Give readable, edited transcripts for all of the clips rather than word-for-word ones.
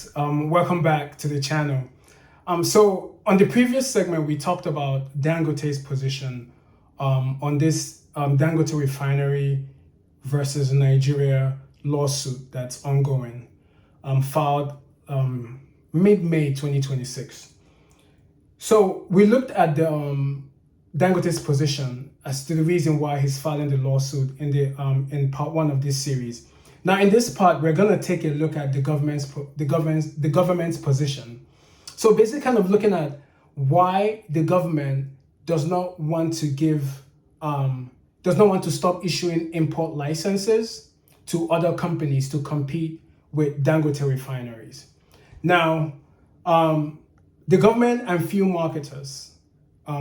guys, welcome back to the channel. So on the previous segment, we talked about Dangote's position on this Dangote refinery versus Nigeria lawsuit that's ongoing, filed mid-May 2026. So we looked at the Dangote's position as to the reason why he's filing the lawsuit in the in part one of this series. Now, in this part, we're going to take a look at the government's position. So basically, kind of looking at why the government does not want to stop issuing import licenses to other companies to compete with Dangote refineries. Now, the government and few marketers,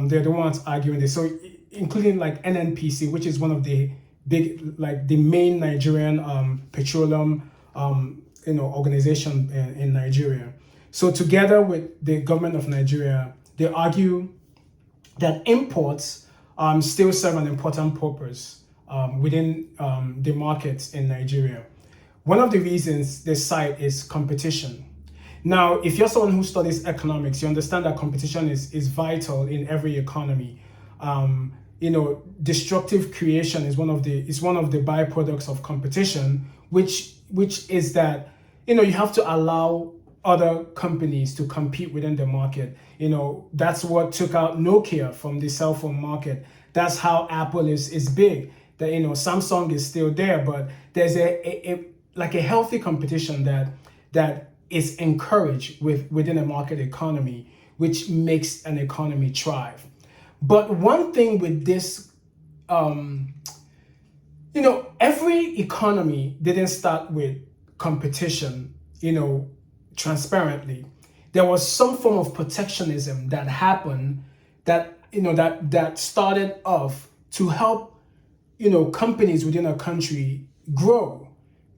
they're the ones arguing this. So, including like NNPC, which is one of the big, like the main Nigerian petroleum, organization in Nigeria. So together with the government of Nigeria, they argue that imports still serve an important purpose within the markets in Nigeria. One of the reasons they cite is competition. Now, if you're someone who studies economics, you understand that competition is vital in every economy. Destructive creation is one of the byproducts of competition, which is that you have to allow other companies to compete within the market. That's what took out Nokia from the cell phone market. That's how Apple is big. That Samsung is still there, but there's a healthy competition that is encouraged within a market economy, which makes an economy thrive. But one thing with this, every economy didn't start with competition, transparently. There was some form of protectionism that happened that started off to help, companies within a country grow,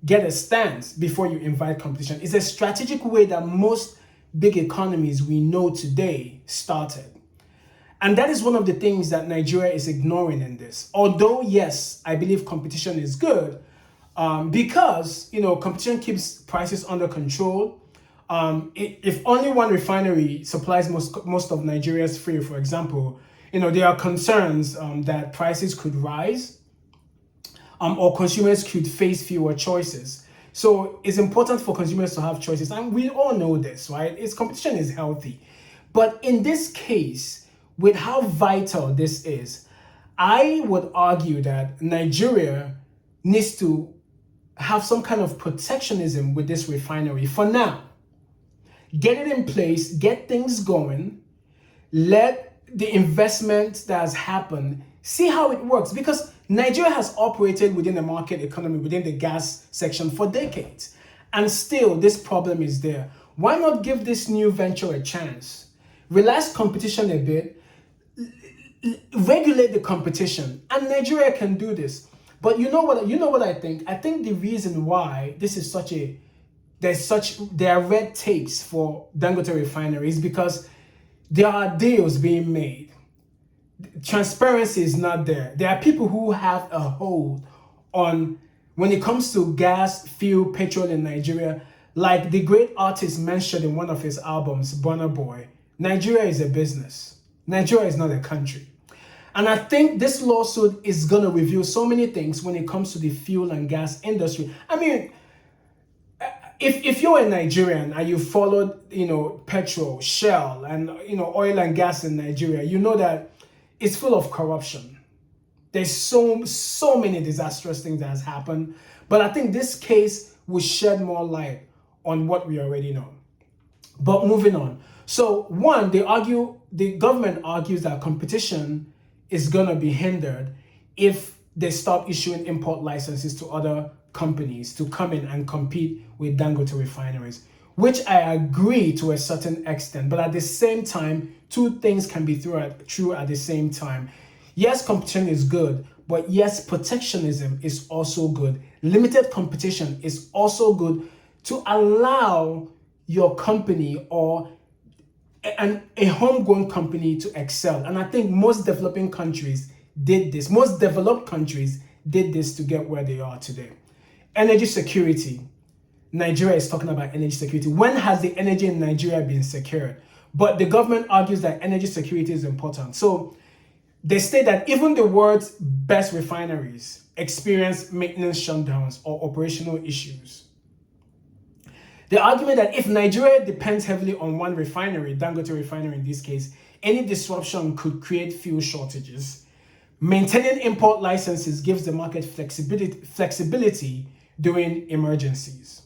get a stance before you invite competition. It's a strategic way that most big economies we know today started. And that is one of the things that Nigeria is ignoring in this. Although, yes, I believe competition is good because, competition keeps prices under control. If only one refinery supplies most of Nigeria's fuel, for example, there are concerns that prices could rise or consumers could face fewer choices. So it's important for consumers to have choices. And we all know this, right? Competition is healthy. But in this case, with how vital this is, I would argue that Nigeria needs to have some kind of protectionism with this refinery for now. Get it in place, get things going, let the investment that has happened, see how it works. Because Nigeria has operated within the market economy, within the gas section for decades. And still, this problem is there. Why not give this new venture a chance? Relax competition a bit, regulate the competition, and Nigeria can do this. But you know what I think? I think the reason why this is there are red tapes for Dangote refinery is because there are deals being made. Transparency is not there. There are people who have a hold on when it comes to gas, fuel, petrol in Nigeria. Like the great artist mentioned in one of his albums, Burna Boy, Nigeria is a business. Nigeria is not a country. And I think this lawsuit is going to reveal so many things when it comes to the fuel and gas industry. I mean, if you're a Nigerian and you followed, petrol, Shell, and, oil and gas in Nigeria, you know that it's full of corruption. There's so many disastrous things that has happened. But I think this case will shed more light on what we already know. But moving on. So one, the government argues that competition is going to be hindered if they stop issuing import licenses to other companies to come in and compete with Dangote refineries, which I agree to a certain extent. But at the same time, two things can be true at the same time. Yes, competition is good, but yes, protectionism is also good. Limited competition is also good to allow your company or a homegrown company to excel. And I think most developing countries did this. Most developed countries did this to get where they are today. Energy security. Nigeria is talking about energy security. When has the energy in Nigeria been secured? But the government argues that energy security is important. So they state that even the world's best refineries experience maintenance shutdowns or operational issues. The argument that if Nigeria depends heavily on one refinery, Dangote refinery in this case, any disruption could create fuel shortages. Maintaining import licenses gives the market flexibility during emergencies.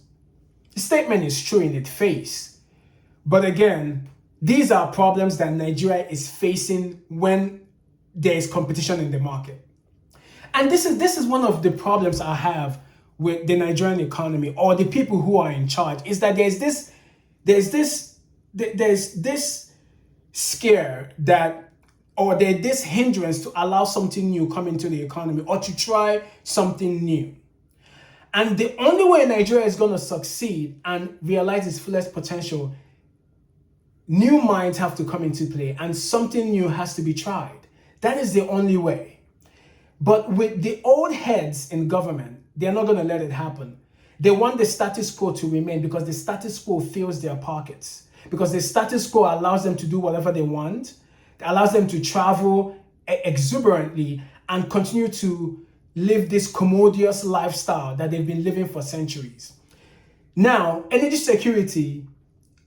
The statement is true in its face. But again, these are problems that Nigeria is facing when there is competition in the market. And this is one of the problems I have with the Nigerian economy, or the people who are in charge, is that there's this scare that, or there's this hindrance to allow something new come into the economy or to try something new. And the only way Nigeria is going to succeed and realize its fullest potential, new minds have to come into play and something new has to be tried. That is the only way. But with the old heads in government, they're not going to let it happen. They want the status quo to remain because the status quo fills their pockets. Because the status quo allows them to do whatever they want, it allows them to travel exuberantly and continue to live this commodious lifestyle that they've been living for centuries. Now, energy security,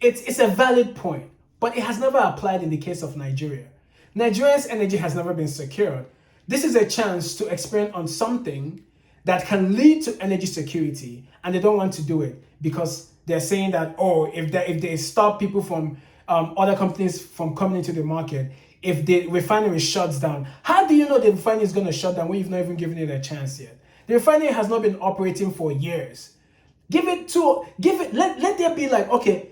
it's a valid point, but it has never applied in the case of Nigeria. Nigeria's energy has never been secured. This is a chance to experiment on something that can lead to energy security, and they don't want to do it because they're saying that, oh, if they stop people from other companies from coming into the market, if the refinery shuts down, how do you know the refinery is going to shut down when you've not even given it a chance yet? The refinery has not been operating for years. Let there be like, okay,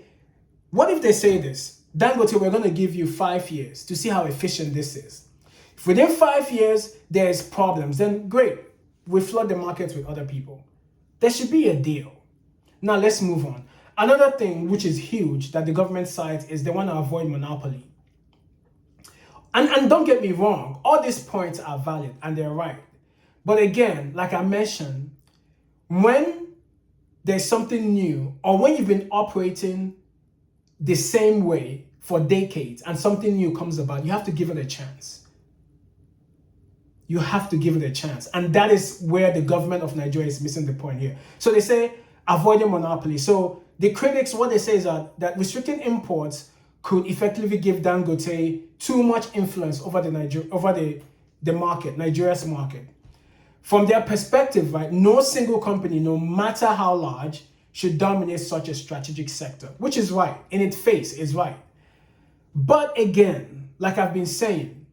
what if they say this? Dangote, we're going to give you 5 years to see how efficient this is. If within 5 years there's problems, then great. We flood the market with other people. There should be a deal. Now let's move on. Another thing which is huge that the government cites is they want to avoid monopoly. And don't get me wrong, all these points are valid and they're right. But again, like I mentioned, when there's something new or when you've been operating the same way for decades and something new comes about, you have to give it a chance. You have to give it a chance. And that is where the government of Nigeria is missing the point here. So they say avoiding monopoly. So the critics, what they say is that restricting imports could effectively give Dangote too much influence over the market, Nigeria's market. From their perspective, right, no single company, no matter how large, should dominate such a strategic sector, which is right. In its face, is right. But again, like I've been saying,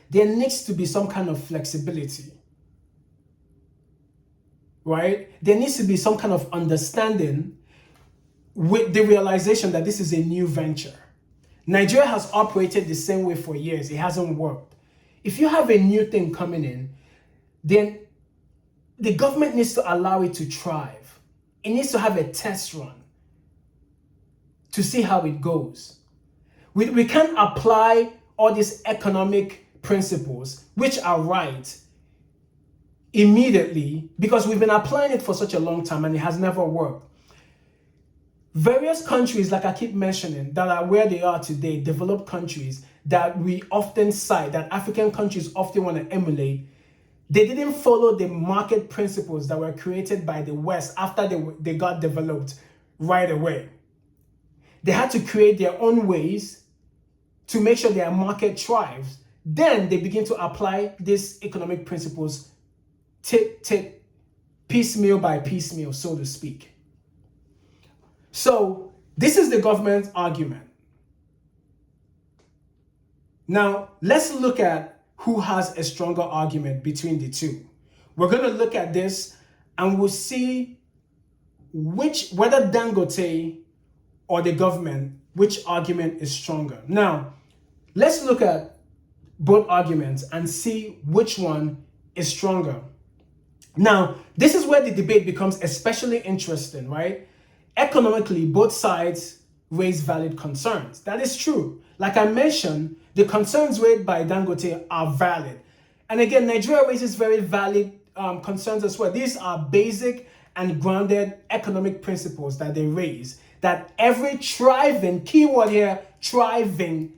there needs to be some kind of flexibility, right? There needs to be some kind of understanding with the realization that this is a new venture. Nigeria has operated the same way for years. It hasn't worked. If you have a new thing coming in, then the government needs to allow it to thrive. It needs to have a test run to see how it goes. We can't apply all these economic principles, which are right, immediately because we've been applying it for such a long time and it has never worked. Various countries, like I keep mentioning, that are where they are today, developed countries that we often cite, that African countries often want to emulate, they didn't follow the market principles that were created by the West after they got developed right away. They had to create their own ways to make sure their market thrives. Then they begin to apply these economic principles tick, piecemeal by piecemeal, so to speak. So this is the government's argument. Now, let's look at who has a stronger argument between the two. We're going to look at this and we'll see whether Dangote or the government, which argument is stronger. Now, let's look at both arguments and see which one is stronger. Now, this is where the debate becomes especially interesting, right? Economically, both sides raise valid concerns. That is true. Like I mentioned, the concerns raised by Dangote are valid. And again, Nigeria raises very valid concerns as well. These are basic and grounded economic principles that they raise, that every thriving, keyword here, thriving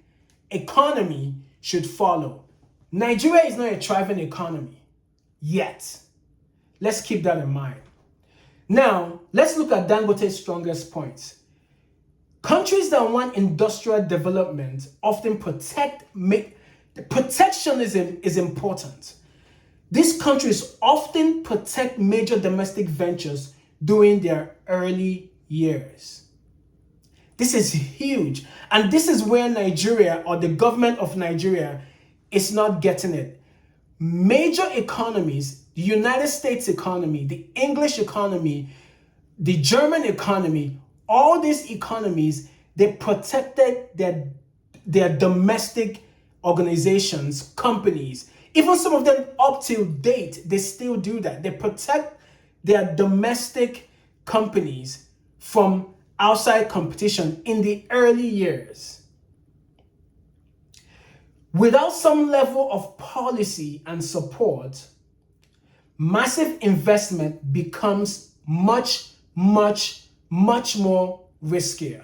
economy should follow. Nigeria is not a thriving economy yet. Let's keep that in mind. Now, let's look at Dangote's strongest points. Countries that want industrial development often protectionism is important. These countries often protect major domestic ventures during their early years. This is huge. And this is where Nigeria, or the government of Nigeria, is not getting it. Major economies, the United States economy, the English economy, the German economy, all these economies, they protected their domestic organizations, companies. Even some of them up till date, they still do that. They protect their domestic companies from outside competition in the early years. Without some level of policy and support, massive investment becomes much more riskier.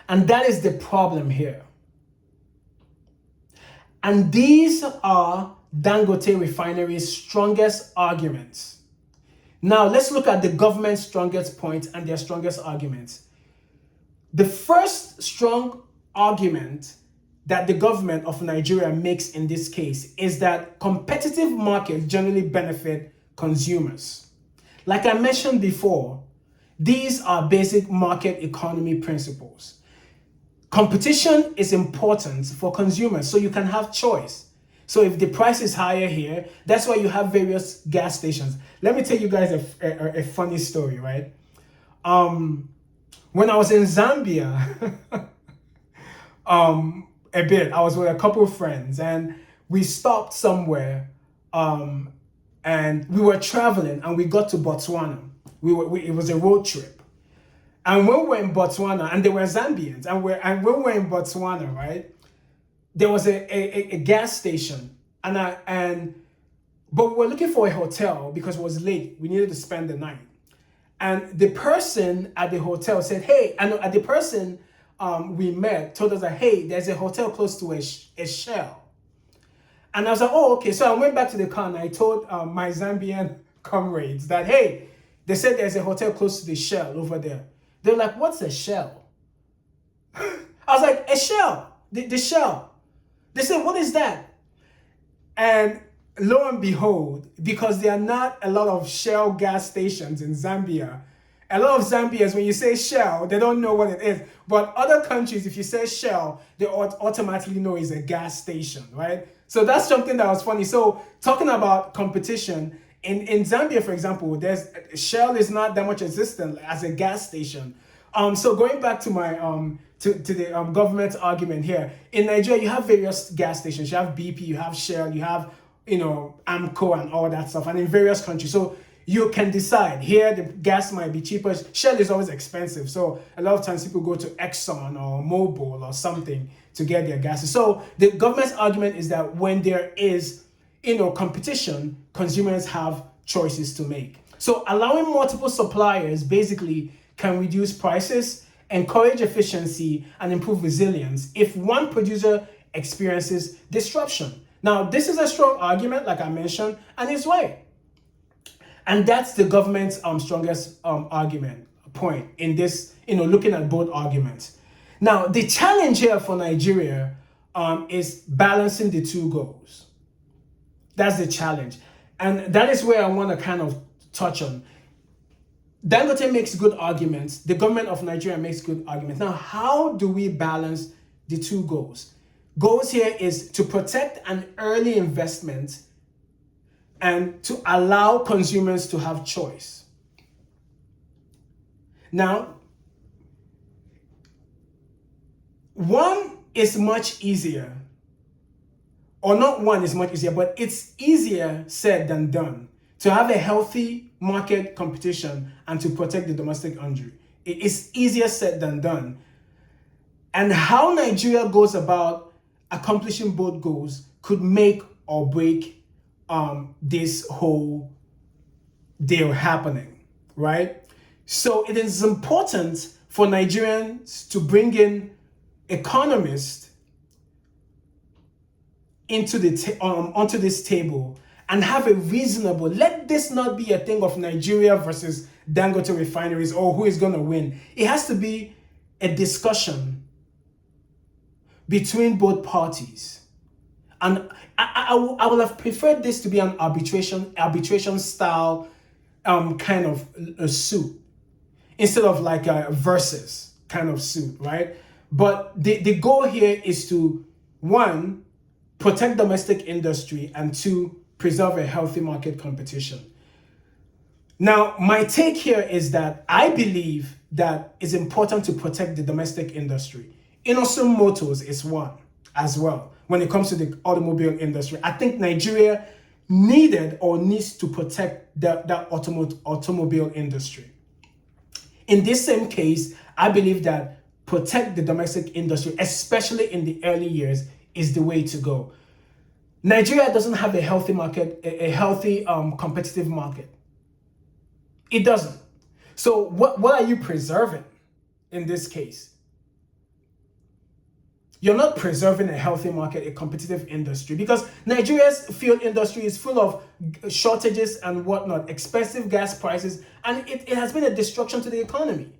And that is the problem here. And these are Dangote Refinery's strongest arguments. Now, let's look at the government's strongest points and their strongest arguments. The first strong argument that the government of Nigeria makes in this case is that competitive markets generally benefit consumers. Like I mentioned before, these are basic market economy principles. Competition is important for consumers so you can have choice. So if the price is higher here, that's why you have various gas stations. Let me tell you guys a funny story, right? When I was in Zambia, I was with a couple of friends and we stopped somewhere and we were traveling and we got to Botswana. It was a road trip. And when we were in Botswana, and they were Zambians, and when we were in Botswana, right, there was a gas station, but we were looking for a hotel because it was late. We needed to spend the night. And the person at the hotel said, hey, and the person we met told us that, hey, there's a hotel close to a Shell. And I was like, oh, okay. So I went back to the car and I told my Zambian comrades that, hey, they said there's a hotel close to the Shell over there. They're like, what's a Shell? I was like, a Shell, the Shell. They said, what is that? And lo and behold, because there are not a lot of Shell gas stations in Zambia, a lot of Zambians, when you say Shell, they don't know what it is. But other countries, if you say Shell, they automatically know it's a gas station, right? So that's something that was funny. So talking about competition, in Zambia, for example, Shell is not that much existent as a gas station. So going back to my to the government's argument here, in Nigeria you have various gas stations. You have BP, you have Shell, you have Amco and all that stuff, and in various countries. So you can decide. Here the gas might be cheaper. Shell is always expensive, so a lot of times people go to Exxon or Mobil or something to get their gas. So the government's argument is that when there is competition, consumers have choices to make. So allowing multiple suppliers basically can reduce prices, encourage efficiency, and improve resilience if one producer experiences disruption. Now, this is a strong argument, like I mentioned, and it's right. And that's the government's strongest argument point in this, looking at both arguments. Now, the challenge here for Nigeria is balancing the two goals. That's the challenge. And that is where I want to kind of touch on. Dangote makes good arguments. The government of Nigeria makes good arguments. Now, how do we balance the two goals? Goals here is to protect an early investment and to allow consumers to have choice. Now, one is much easier, or not one is much easier, but it's easier said than done to have a healthy market competition and to protect the domestic industry. It is easier said than done. And how Nigeria goes about accomplishing both goals could make or break this whole deal happening. right? So it is important for Nigerians to bring in economists into onto this table and have a reasonable, let this not be a thing of Nigeria versus Dangote refineries or who is going to win. It has to be a discussion between both parties. And I would have preferred this to be an arbitration style kind of a suit instead of like a versus kind of suit, right? But the goal here is to, one, protect domestic industry, and two, preserve a healthy market competition. Now, my take here is that I believe that it's important to protect the domestic industry. Innocent Motors is one as well when it comes to the automobile industry. I think Nigeria needed or needs to protect that automobile industry. In this same case, I believe that protect the domestic industry, especially in the early years, is the way to go. Nigeria doesn't have a healthy market, a healthy competitive market. It doesn't. So what are you preserving in this case? You're not preserving a healthy market, a competitive industry, because Nigeria's fuel industry is full of shortages and whatnot, expensive gas prices, and it has been a destruction to the economy.